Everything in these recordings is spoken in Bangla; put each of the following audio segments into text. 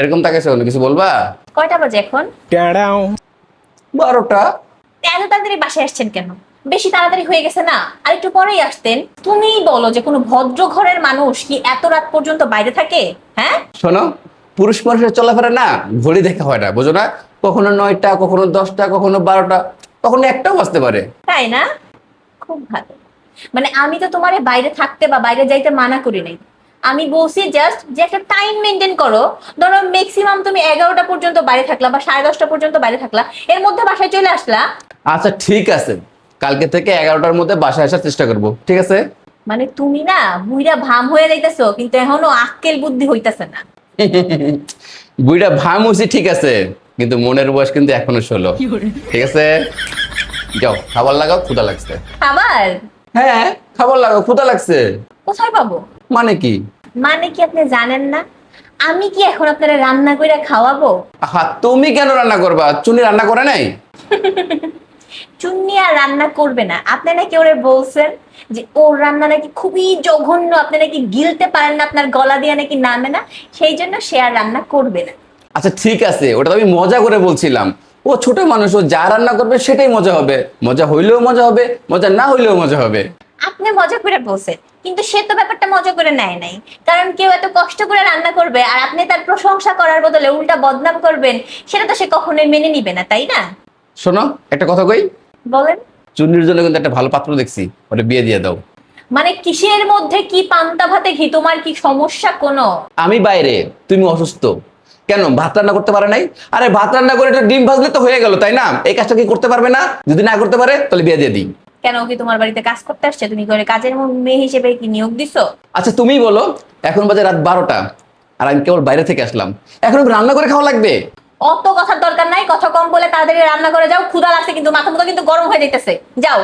এরকম তাকাইছো কেন? কিছু বলবা? কয়টা বাজে এখন? 12টা। এত তাড়াতাড়ি বাসায় আসছেন কেন? বেশি তাড়াতাড়ি হয়ে গেছে না? আর একটু পরেই আসতেন। তুমিই বলো যে কোনো ভদ্র ঘরের মানুষ কি এত রাত পর্যন্ত বাইরে থাকে? হ্যাঁ, শোনো, পুরুষ মানুষের চলাফেরা না ঘড়ি দেখা হয় না, বুঝো না? কখনো 9টা, কখনো 10টা, কখনো 12টা, কখনো একটাও বাজতে পারে। তাই না? খুব ভালো। মানে আমি তো তোমারে বাইরে থাকতে বা বাইরে যাইতে মানা করি নাই। আমি বলছি জাস্ট যে একটা টাইম মেনটেন করো। ধরো ম্যাক্সিমাম তুমি 11টা পর্যন্ত বাইরে থাকলা বা 10:30টা পর্যন্ত বাইরে থাকলা, এর মধ্যে বাসায় চলে আসলা। আচ্ছা ঠিক আছে, কালকে থেকে 11টার মধ্যে বাসায় আসার চেষ্টা করব, ঠিক আছে? মানে তুমি না বুইড়া ভাম হয়ে যাইতেছো, কিন্তু এখনো আক্কেল বুদ্ধি হইতাছে না। বুইড়া ভাম হইছি ঠিক আছে, কিন্তু মনের বয়স কিন্তু এখনো 16। ঠিক আছে, যাও খাবার লাগাও, ক্ষুধা লাগছে। আবার হ্যাঁ, খাবার লাগাও, ক্ষুধা লাগছে। কোথায় পাবো? মানে কি? মানে কি আপনি জানেন না? আমি কি এখন আপনারা রান্না কইরা খাওয়াবো? আহা, তুমি কেন রান্না করবা? চুনি রান্না করে নাই? চুন্নি আর রান্না করবে না। আপনি নাকি ওরে বলছেন যে ওর রান্না নাকি খুবই জঘন্য, আপনি নাকি গিলতে পারেন না, আপনার গলা দিয়ে নাকি নামে না, সেই জন্য সে আর রান্না করবে না। আচ্ছা ঠিক আছে, ওটা তো আমি মজা করে বলছিলাম। ও ছোট মানুষ, ও যা রান্না করবে সেটাই মজা হবে। মজা হইলেও মজা হবে, মজা না হইলেও মজা হবে। আপনি মজা করে বলছেন, কিন্তু সে তো ব্যাপারটা মজা করে নেয় নাই। কারণ কেউ এত কষ্ট করে রান্না করবে আর আপনি তার প্রশংসা করার বদলে উল্টা বদনাম করবেন, সেটা তো সে কখনোই মেনে নিবে না, তাই না? শোনো, একটা কথা কই। বলেন। চুন্নির জন্য কিন্তু একটা ভালো পাত্র দেখছি, ওটা বিয়ে দিয়ে দাও। মানে কিসের মধ্যে কি পান্তা ভাতে ঘি? তোমার কি সমস্যা কোনো? আমি বাইরে, তুমি অসুস্থ। কেন ভাত রান্না করতে পারে নাই? আরে ভাত রান্না করে একটু ডিম ভাজলে তো হয়ে গেল, তাই না? এই কাজটা কি করতে পারবে না? যদি না করতে পারে তাহলে বিয়ে দিয়ে দিই। কেন, ও কি তোমার বাড়িতে কাজ করতে আসছে? তুমি করে কাজের মেয়ে হিসেবে কি নিয়োগ দিছো? আচ্ছা তুমিই বলো, এখন বাজে রাত 12টা, আর আমি কেবল বাইরে থেকে আসলাম, এখন রান্না করে খাওয়া লাগবে? অত কথার দরকার নাই, কথা কম বলে তাড়াতাড়ি রান্না করে যাও। ক্ষুধা লাগছে কিন্তু, মাথা মুথা কিন্তু গরম হয়ে যাইতেছে। যাও।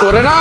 তোরে না